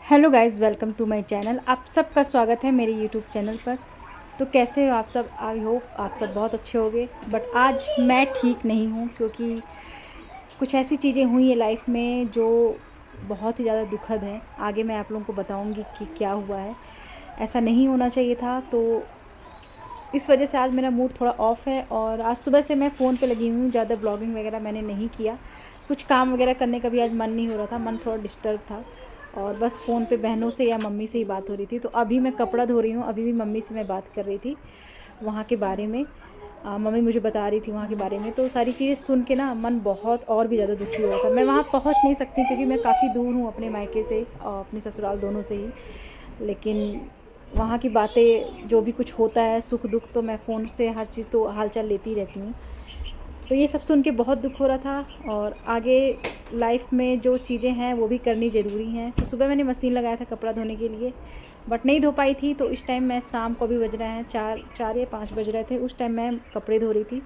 Hello guys, welcome to my channel. आप सबका स्वागत है मेरे यूट्यूब चैनल पर। तो कैसे हो आप सब? आई होप आप सब बहुत अच्छे होंगे। बट आज मैं ठीक नहीं हूँ क्योंकि कुछ ऐसी चीज़ें हुई है लाइफ में जो बहुत ही ज़्यादा दुखद है। आगे मैं आप लोगों को बताऊँगी कि क्या हुआ है। ऐसा नहीं होना चाहिए था, तो इस वजह से आज मेरा मूड थोड़ा ऑफ़ है। और आज सुबह से मैं फ़ोन पे लगी हुई हूँ, ज़्यादा ब्लॉगिंग वगैरह मैंने नहीं किया। कुछ काम वगैरह करने का भी आज मन नहीं हो रहा था, मन थोड़ा डिस्टर्ब था। और बस फ़ोन पे बहनों से या मम्मी से ही बात हो रही थी। तो अभी मैं कपड़ा धो रही हूँ, अभी भी मम्मी से मैं बात कर रही थी वहाँ के बारे में। मम्मी मुझे बता रही थी वहाँ के बारे में। तो सारी चीज़ें सुन के ना मन बहुत और भी ज़्यादा दुखी हो रहा था। मैं वहाँ पहुँच नहीं सकती क्योंकि मैं काफ़ी दूर हूँ अपने मायके से और अपने ससुराल दोनों से ही। लेकिन वहाँ की बातें, जो भी कुछ होता है सुख दुख, तो मैं फ़ोन से हर चीज़ तो हालचाल लेती रहती हूँ। तो ये सब सुन के बहुत दुख हो रहा था। और आगे लाइफ में जो चीज़ें हैं वो भी करनी ज़रूरी हैं। तो सुबह मैंने मशीन लगाया था कपड़ा धोने के लिए, बट नहीं धो पाई थी। तो इस टाइम मैं, शाम को भी बज रहे हैं 4 या 5 बज रहे थे, उस टाइम मैं कपड़े धो रही थी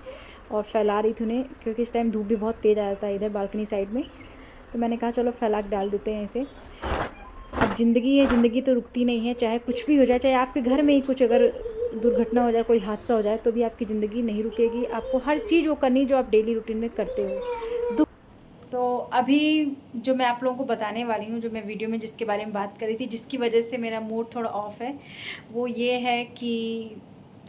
और फैला रही थी उन्हें, क्योंकि इस टाइम धूप भी बहुत तेज़ आ जाता है इधर बालकनी साइड में। तो मैंने कहा चलो फैला के डाल देते हैं इसे। अब ज़िंदगी है, ज़िंदगी तो रुकती नहीं है। चाहे कुछ भी हो जाए, चाहे आपके घर में ही कुछ अगर दुर्घटना हो जाए, कोई हादसा हो जाए, तो भी आपकी ज़िंदगी नहीं रुकेगी। आपको हर चीज़ वो करनी जो आप डेली रूटीन में करते हो। तो अभी जो मैं आप लोगों को बताने वाली हूँ, जो मैं वीडियो में जिसके बारे में बात करी थी, जिसकी वजह से मेरा मूड थोड़ा ऑफ है, वो ये है कि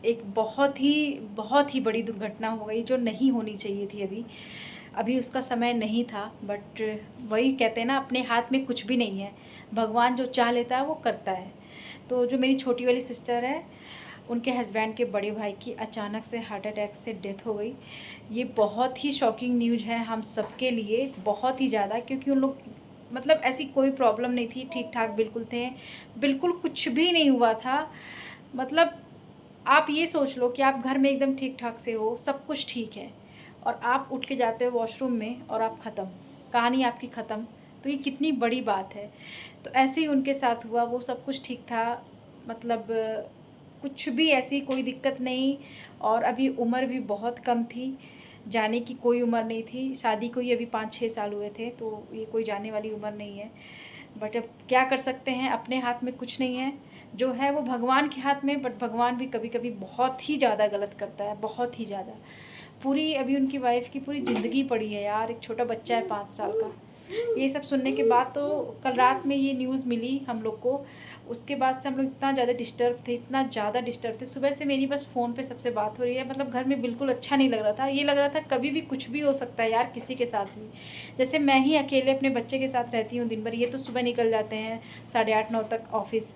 एक बहुत ही बड़ी दुर्घटना हो गई जो नहीं होनी चाहिए थी। अभी अभी उसका समय नहीं था। बट वही कहते हैं ना, अपने हाथ में कुछ भी नहीं है। भगवान जो चाह लेता है वो करता है। तो जो मेरी छोटी वाली सिस्टर है, उनके हस्बैंड के बड़े भाई की अचानक से हार्ट अटैक से डेथ हो गई। ये बहुत ही शॉकिंग न्यूज़ है हम सबके लिए, बहुत ही ज़्यादा। क्योंकि उन लोग, मतलब ऐसी कोई प्रॉब्लम नहीं थी, ठीक ठाक बिल्कुल थे, बिल्कुल कुछ भी नहीं हुआ था। मतलब आप ये सोच लो कि आप घर में एकदम ठीक ठाक से हो, सब कुछ ठीक है, और आप उठ के जाते हो वॉशरूम में और आप ख़त्म, कहानी आपकी ख़त्म। तो ये कितनी बड़ी बात है। तो ऐसे ही उनके साथ हुआ, वो सब कुछ ठीक था, मतलब कुछ भी ऐसी कोई दिक्कत नहीं। और अभी उम्र भी बहुत कम थी, जाने की कोई उम्र नहीं थी। शादी को ही अभी 5-6 साल हुए थे, तो ये कोई जाने वाली उम्र नहीं है। बट अब क्या कर सकते हैं, अपने हाथ में कुछ नहीं है। जो है वो भगवान के हाथ में। बट भगवान भी कभी कभी बहुत ही ज़्यादा गलत करता है, बहुत ही ज़्यादा। पूरी अभी उनकी वाइफ की पूरी ज़िंदगी पड़ी है यार, एक छोटा बच्चा है 5 साल का। ये सब सुनने के बाद, तो कल रात में ये न्यूज़ मिली हम लोग को, उसके बाद से हम लोग इतना ज़्यादा डिस्टर्ब थे, इतना ज़्यादा डिस्टर्ब थे। सुबह से मेरी बस फ़ोन पे सबसे बात हो रही है। मतलब घर में बिल्कुल अच्छा नहीं लग रहा था। ये लग रहा था कभी भी कुछ भी हो सकता है यार, किसी के साथ भी। जैसे मैं ही अकेले अपने बच्चे के साथ रहती हूँ दिन भर, ये तो सुबह निकल जाते हैं 8:30-9 तक ऑफिस,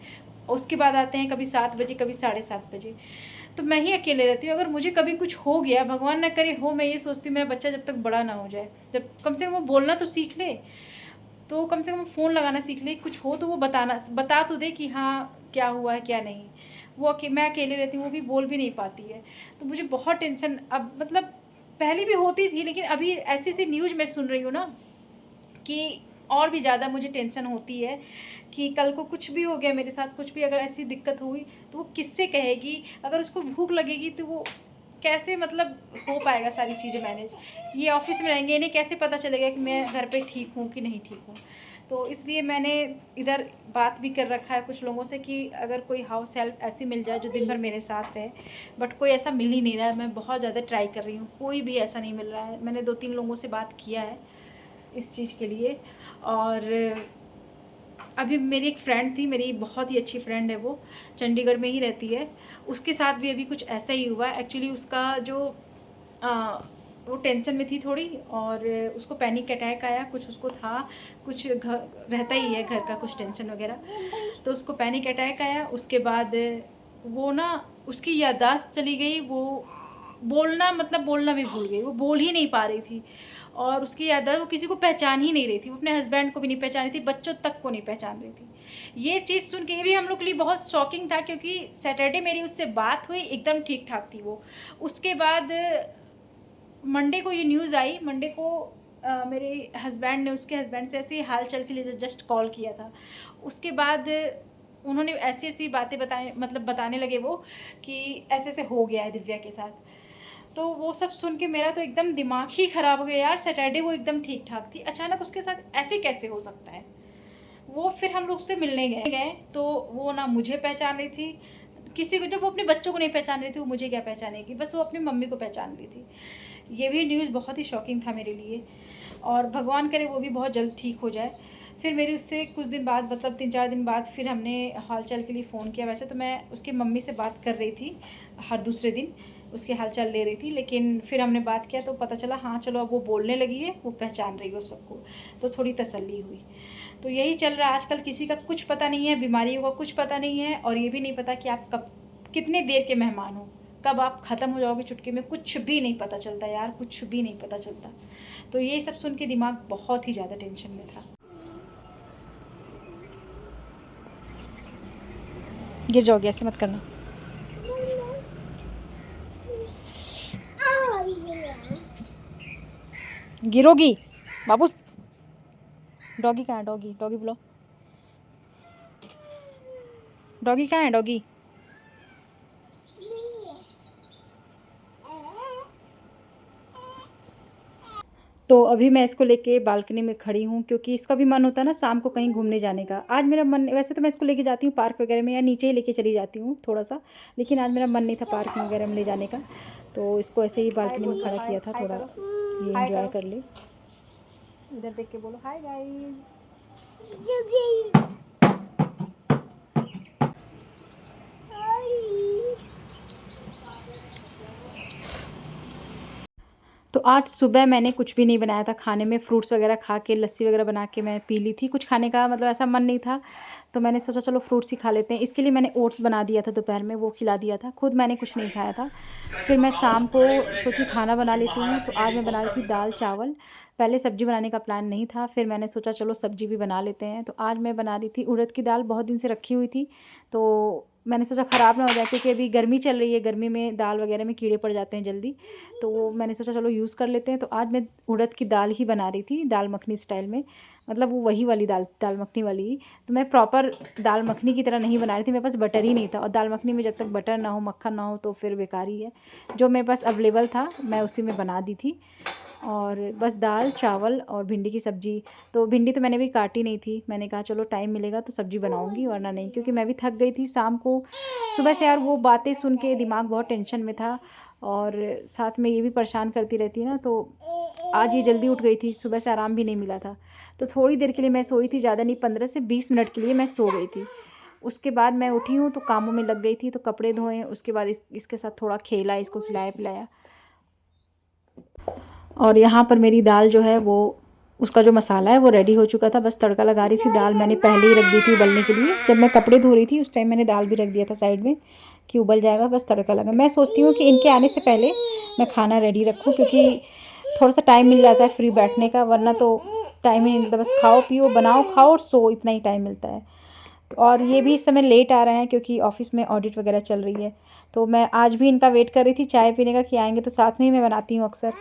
उसके बाद आते हैं कभी 7 बजे, कभी 7:30 बजे। तो मैं ही अकेले रहती हूँ। अगर मुझे कभी कुछ हो गया, भगवान ना करे हो, मैं ये सोचती हूँ मेरा बच्चा जब तक बड़ा ना हो जाए, जब कम से कम वो बोलना तो सीख ले, तो कम से कम फ़ोन लगाना सीख ले, कुछ हो तो वो बता तो दे कि हाँ क्या हुआ है क्या नहीं। वो मैं अकेले रहती हूँ, वो भी बोल भी नहीं पाती है। तो मुझे बहुत टेंशन अब, मतलब पहले भी होती थी, लेकिन अभी ऐसी ऐसी न्यूज़ मैं सुन रही हूँ ना कि और भी ज़्यादा मुझे टेंशन होती है कि कल को कुछ भी हो गया मेरे साथ, कुछ भी अगर ऐसी दिक्कत हुई तो वो किससे कहेगी। अगर उसको भूख लगेगी तो वो कैसे, मतलब हो पाएगा सारी चीज़ें मैनेज। ये ऑफिस में रहेंगे, इन्हें कैसे पता चलेगा कि मैं घर पे ठीक हूँ कि नहीं ठीक हूँ। तो इसलिए मैंने इधर बात भी कर रखा है कुछ लोगों से कि अगर कोई हाउस हेल्प ऐसी मिल जाए जो दिन भर मेरे साथ रहे। बट कोई ऐसा मिल ही नहीं रहा है। मैं बहुत ज़्यादा ट्राई कर रही हूँ, कोई भी ऐसा नहीं मिल रहा है। मैंने 2-3 लोगों से बात किया है इस चीज़ के लिए। और अभी मेरी एक फ्रेंड थी, मेरी बहुत ही अच्छी फ्रेंड है, वो चंडीगढ़ में ही रहती है। उसके साथ भी अभी कुछ ऐसा ही हुआ। एक्चुअली उसका जो वो टेंशन में थी थोड़ी, और उसको पैनिक अटैक आया, कुछ उसको था, कुछ घर रहता ही है घर का कुछ टेंशन वगैरह। तो उसको पैनिक अटैक आया। उसके बाद वो ना, उसकी याददाश्त चली गई, वो बोलना, मतलब बोलना भी भूल गई, वो बोल ही नहीं पा रही थी। और उसकी याददाश्त, वो किसी को पहचान ही नहीं रही थी, वो अपने हस्बैंड को भी नहीं पहचान रही थी, बच्चों तक को नहीं पहचान रही थी। ये चीज़ सुन के भी हम लोग के लिए बहुत शॉकिंग था, क्योंकि सैटरडे मेरी उससे बात हुई, एकदम ठीक ठाक थी वो। उसके बाद मंडे को ये न्यूज़ आई। मंडे को मेरे हस्बैंड ने उसके हस्बैंड से ऐसे ही हाल चाल के लिए जस्ट कॉल किया था। उसके बाद उन्होंने ऐसी ऐसी बातें बताए, मतलब बताने लगे वो कि ऐसे ऐसे हो गया है दिव्या के साथ। तो वो सब सुन के मेरा तो एकदम दिमाग ही ख़राब हो गया यार। सैटरडे वो एकदम ठीक ठाक थी, अचानक उसके साथ ऐसे कैसे हो सकता है। वो फिर हम लोग उससे मिलने गए तो वो ना मुझे पहचान रही थी, किसी को, जब वो अपने बच्चों को नहीं पहचान रही थी वो मुझे क्या पहचानेगी, बस वो अपनी मम्मी को पहचान रही थी। ये भी न्यूज़ बहुत ही शॉकिंग था मेरे लिए, और भगवान करे वो भी बहुत जल्द ठीक हो जाए। फिर मेरी उससे कुछ दिन बाद, मतलब 3-4 दिन बाद, फिर हमने हालचाल के लिए फ़ोन किया। वैसे तो मैं उसकी मम्मी से बात कर रही थी हर दूसरे दिन, उसके हालचाल ले रही थी, लेकिन फिर हमने बात किया तो पता चला हाँ चलो अब वो बोलने लगी है, वो पहचान रही है सबको, तो थोड़ी तसल्ली हुई। तो यही चल रहा है आजकल, किसी का कुछ पता नहीं है, बीमारियों का कुछ पता नहीं है, और ये भी नहीं पता कि आप कब कितने देर के मेहमान हो, कब आप ख़त्म हो जाओगे चुटकी में, कुछ भी नहीं पता चलता यार, कुछ भी नहीं पता चलता। तो ये सब सुन के दिमाग बहुत ही ज़्यादा टेंशन में था। गिर जाओगे, ऐसे मत करना। गिरोगी बाबू। डॉगी कहाँ है? डॉगी, डॉगी बुलाओ। डॉगी कहाँ है? डॉगी। तो अभी मैं इसको लेके बालकनी में खड़ी हूँ, क्योंकि इसका भी मन होता है ना शाम को कहीं घूमने जाने का। आज मेरा मन, वैसे तो मैं इसको लेके जाती हूँ पार्क वगैरह में, या नीचे ही लेके चली जाती हूँ थोड़ा सा, लेकिन आज मेरा मन नहीं था पार्क वगैरह में ले जाने का, तो इसको ऐसे ही बालकनी में खड़ा किया था, थोड़ा ये एंजॉय कर ले। इधर देख के बोलो हाय गाइस। तो आज सुबह मैंने कुछ भी नहीं बनाया था खाने में, फ्रूट्स वगैरह खा के, लस्सी वगैरह बना के मैं पी ली थी। कुछ खाने का मतलब ऐसा मन नहीं था, तो मैंने सोचा चलो फ्रूट्स ही खा लेते हैं। इसके लिए मैंने ओट्स बना दिया था दोपहर में, वो खिला दिया था, खुद मैंने कुछ नहीं खाया था। फिर मैं शाम को सोची खाना बना लेती हूँ, तो आज मैं बना रही थी दाल चावल। पहले सब्ज़ी बनाने का प्लान नहीं था, फिर मैंने सोचा चलो सब्ज़ी भी बना लेते हैं। तो आज मैं बना रही थी उड़द की दाल, बहुत दिन से रखी हुई थी, तो मैंने सोचा ख़राब ना हो जाए, क्योंकि अभी गर्मी चल रही है, गर्मी में दाल वगैरह में कीड़े पड़ जाते हैं जल्दी, तो मैंने सोचा चलो यूज़ कर लेते हैं। तो आज मैं उड़द की दाल ही बना रही थी, दाल मखनी स्टाइल में, मतलब वो वही वाली दाल, दाल मखनी वाली ही। तो मैं प्रॉपर दाल मखनी की तरह नहीं बना रही थी, मेरे पास बटर ही नहीं था, और दाल मखनी में जब तक बटर ना हो, मक्खन ना हो, तो फिर बेकार ही है। जो मेरे पास अवेलेबल था मैं उसी में बना दी थी, और बस दाल चावल और भिंडी की सब्ज़ी। तो भिंडी तो मैंने भी काटी नहीं थी, मैंने कहा चलो टाइम मिलेगा तो सब्ज़ी बनाऊंगी, वरना नहीं, क्योंकि मैं भी थक गई थी शाम को सुबह से यार, वो बातें सुन के दिमाग बहुत टेंशन में था, और साथ में ये भी परेशान करती रहती है ना, तो आज ये जल्दी उठ गई थी, सुबह से आराम भी नहीं मिला था, तो थोड़ी देर के लिए मैं सोई थी, ज़्यादा नहीं, 15 से 20 मिनट के लिए मैं सो गई थी। उसके बाद मैं उठी हूँ तो कामों में लग गई थी, तो कपड़े धोए, उसके बाद इसके साथ थोड़ा खेला, इसको खिलाया पिलाया। और यहाँ पर मेरी दाल जो है वो, उसका जो मसाला है वो रेडी हो चुका था, बस तड़का लगा रही थी। दाल मैंने पहले ही रख दी थी उबलने के लिए, जब मैं कपड़े धो रही थी उस टाइम मैंने दाल भी रख दिया था साइड में कि उबल जाएगा, बस तड़का लगा। मैं सोचती हूँ कि इनके आने से पहले मैं खाना रेडी रखूँ, क्योंकि थोड़ा सा टाइम मिल जाता है फ्री बैठने का, वरना तो टाइम ही नहीं मिलता, बस खाओ पियो बनाओ खाओ और सो, इतना ही टाइम मिलता है। और ये भी इस समय लेट आ रहे हैं, क्योंकि ऑफ़िस में ऑडिट वगैरह चल रही है, तो मैं आज भी इनका वेट कर रही थी चाय पीने का कि आएंगे, तो साथ में ही मैं बनाती हूँ अक्सर।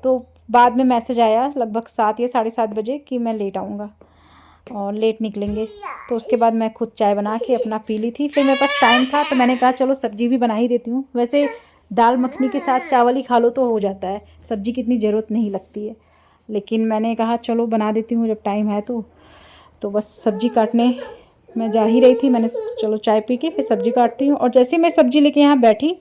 तो बाद में मैसेज आया लगभग 7 या 7:30 बजे कि मैं लेट आऊँगा और लेट निकलेंगे, तो उसके बाद मैं खुद चाय बना के अपना पी ली थी। फिर मेरे पास टाइम था तो मैंने कहा चलो सब्ज़ी भी बना ही देती हूँ, वैसे दाल मखनी के साथ चावल ही खा लो तो हो जाता है, सब्ज़ी की इतनी ज़रूरत नहीं लगती है, लेकिन मैंने कहा चलो बना देती हूँ जब टाइम है तो बस सब्ज़ी काटने मैं जा ही रही थी, मैंने चलो चाय पी के फिर सब्ज़ी काटती हूँ। और जैसे मैं सब्ज़ी लेके यहाँ बैठी,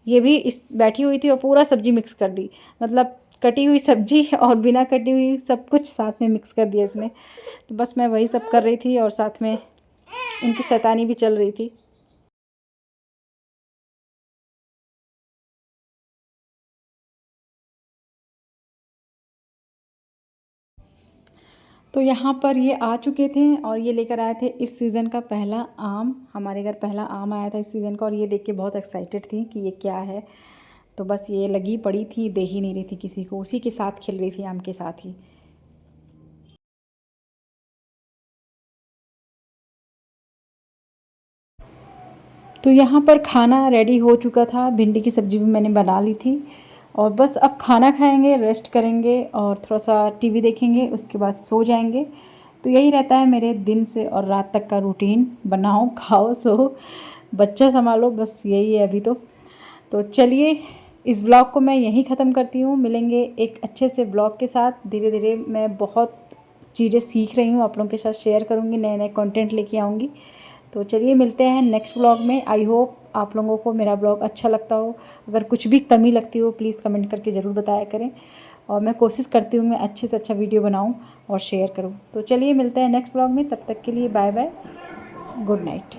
ये भी इस बैठी हुई थी और पूरा सब्ज़ी मिक्स कर दी, मतलब कटी हुई सब्ज़ी और बिना कटी हुई सब कुछ साथ में मिक्स कर दिया इसने। तो बस मैं वही सब कर रही थी और साथ में इनकी शैतानी भी चल रही थी। तो यहाँ पर ये आ चुके थे और ये लेकर आए थे इस सीज़न का पहला आम, हमारे घर पहला आम आया था इस सीज़न का, और ये देख के बहुत एक्साइटेड थी कि ये क्या है। तो बस ये लगी पड़ी थी, दे ही नहीं रही थी किसी को, उसी के साथ खेल रही थी आम के साथ ही। तो यहाँ पर खाना रेडी हो चुका था, भिंडी की सब्ज़ी भी मैंने बना ली थी, और बस अब खाना खाएंगे, रेस्ट करेंगे और थोड़ा सा टीवी देखेंगे, उसके बाद सो जाएंगे। तो यही रहता है मेरे दिन से और रात तक का रूटीन, बनाओ खाओ सो, बच्चा संभालो, बस यही है अभी तो चलिए इस ब्लॉग को मैं यहीं ख़त्म करती हूँ, मिलेंगे एक अच्छे से ब्लॉग के साथ धीरे धीरे। मैं बहुत चीज़ें सीख रही हूँ आप लोगों के साथ शेयर करूँगी, नए नए कंटेंट लेके आऊँगी। तो चलिए मिलते हैं नेक्स्ट ब्लॉग में। आई होप आप लोगों को मेरा ब्लॉग अच्छा लगता हो। अगर कुछ भी कमी लगती हो प्लीज़ कमेंट करके ज़रूर बताया करें, और मैं कोशिश करती हूँ मैं अच्छे से अच्छा वीडियो बनाऊँ और शेयर करूँ। तो चलिए मिलते हैं नेक्स्ट ब्लॉग में, तब तक के लिए बाय बाय, गुड नाइट।